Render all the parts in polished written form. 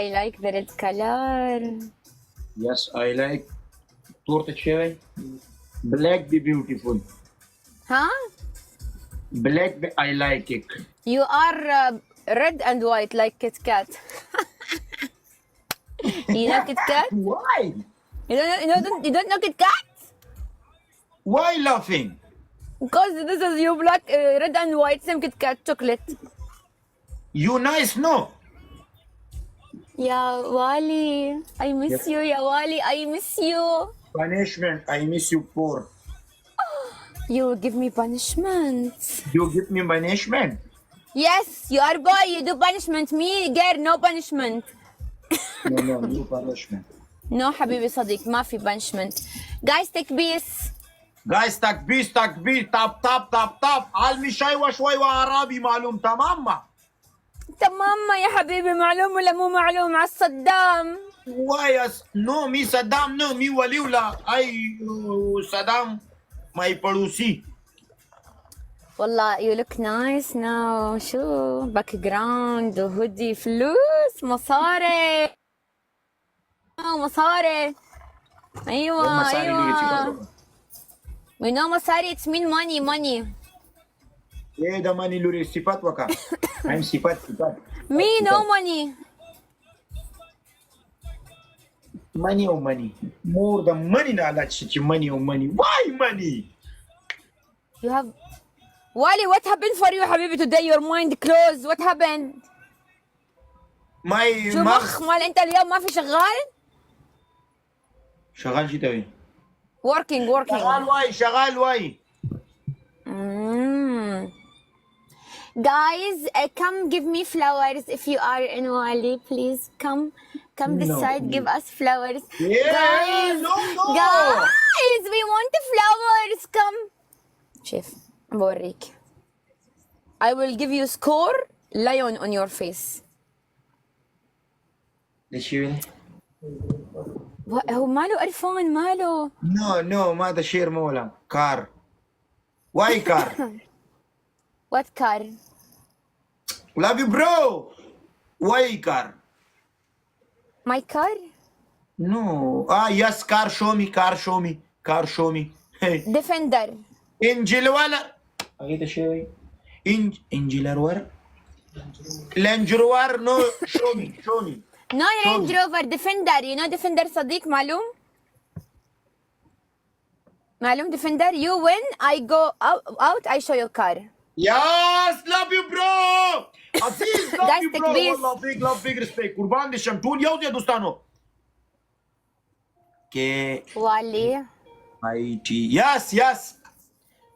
I like the red color. Yes, I like torta cherry. Black be beautiful. Huh? Black be, I like it. You are red and white like Kit Kat. You know Kit Kat? Why? You don't know Kit Kat? Why laughing? Because this is you black, red and white, same Kit Kat chocolate. You nice, no? Ya Wali, I miss Yes. you. Ya Wali, I miss you. Punishment, I miss you for. You will give me punishment. You give me punishment. Yes, you are boy. You do punishment. Me, girl, no punishment. No, you punishment. No, حبيبي صديق, ما في punishment. Guys, take peace. Guys, takbir, tap. عالمي شوي وشوي وعربي معلوم تمام ما. تمام يا حبيبي, معلوم ولا مو معلوم على الصدام. Why yes? No, me Saddam, no, me Waliula. I Saddam, my पड़ोसी. والله you look nice now. شو background وهودي, فلوس, مصاري. مصاري. ايوه ايوه. We know مصاري, it's mean money. ايه ده ماني لوري صفات وكا. I'm صفات. Me no money. Money or money. More than money now that shit, you money or money. Why money? You have Wally, what happened for you حبيبي today? Your mind closed. What happened? My شو مخ مال انت اليوم ما في شغال؟ شغال شي تبي؟ working. شغال واي. Guys, come give me flowers if you are in Wali. Please come this No, side. Give us flowers. Yeah, Guys, no. guys, we want the flowers. Come. شوف بوريك. I will give you score lion on your face. ليش يبي؟ هو ماله قرفان ماله. No, ما هذا شير مولا. كار. Why car? What car? Love you, bro. Why car? My car? No. Yes, car. Show me. Hey. Defender. انجل ولا. أجيت شوي. انجلر ورا. لانجروار. No. Show me. No Range Rover, Defender. You know Defender صديق معلوم Defender. You win, I go out, I show you car. Yes, love you, bro. Aziz, love Guys, you, take bro. this. Love big respect. قربان دي شمتون يوز يا دوستانو. Okay. Wally, IT. Yes.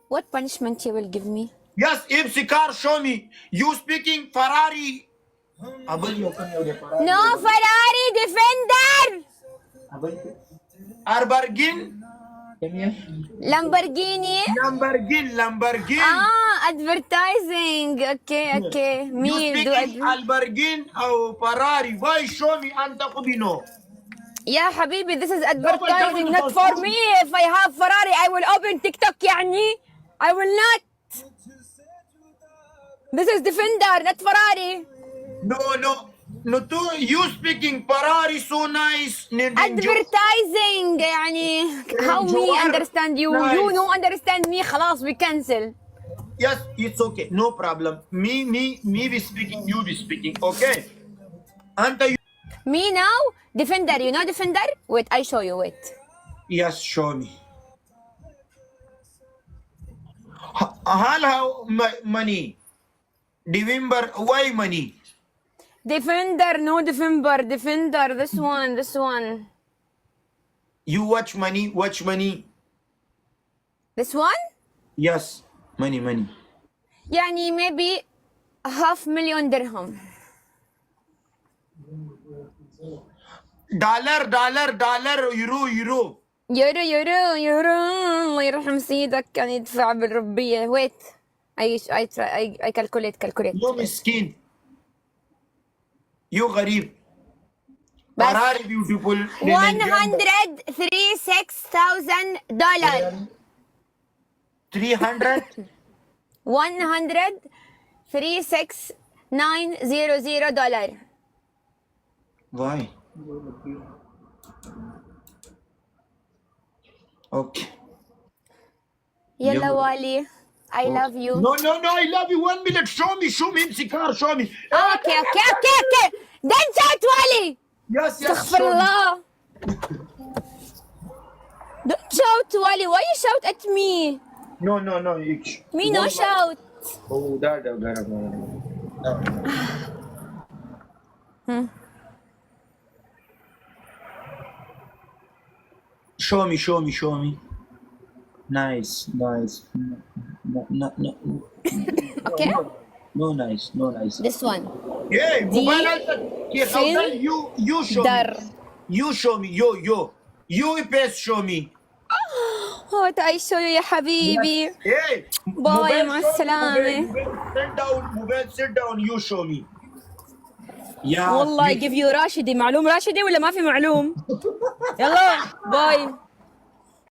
what punishment you will give me? Yes, Ipsy car, show me. You speaking Ferrari. No Ferrari, Defender. Arbargin. Lamborghini. Lamborghini. Advertising. Okay. You Me do speaking Albergin or Ferrari. Why show me Anta Kubino? يا حبيبي, this is advertising, not for me. If I have Ferrari, I will open TikTok يعني. I will not. This is Defender, not Ferrari. No, too. You speaking Ferrari so nice. Advertising يعني. How me understand you? Nice. You don't understand me. خلاص we cancel. Yes, it's okay. No problem. Me be speaking, you be speaking. Okay. Anta you. Me now? Defender, you know Defender? Wait, I show you, wait. Yes, show me. How money? November, why money? Defender, no Defender, this one. You watch money. This one? Yes, money. يعني maybe 500,000 درهم. dollar, euro. يورو الله يرحم سيدك, كان يدفع بالربية. wait, I calculate. You مسكين. You غريب. بس Ferrari beautiful. $136,000. 300. 136,900 $. Why? Okay. يلا يلا. والي. I love you. No, no, no, I love you. 1 minute. Show me. امسك car. Show me. Okay. Don't shout والي. Yes, yes. استغفر show me. الله. Don't shout والي. Why you shout at me? No. Me no shout. Oh, that. Show me. Nice. No. Okay. No, nice. This one. Yeah, موبايلك كيف فين أفضل you show در. me. You show me. You best show me. What I show you يا حبيبي. Hey. باي مع السلامة. موبايل sit down. You show me. يا والله give you راشدي. معلوم راشدي ولا ما في معلوم؟ يلا باي.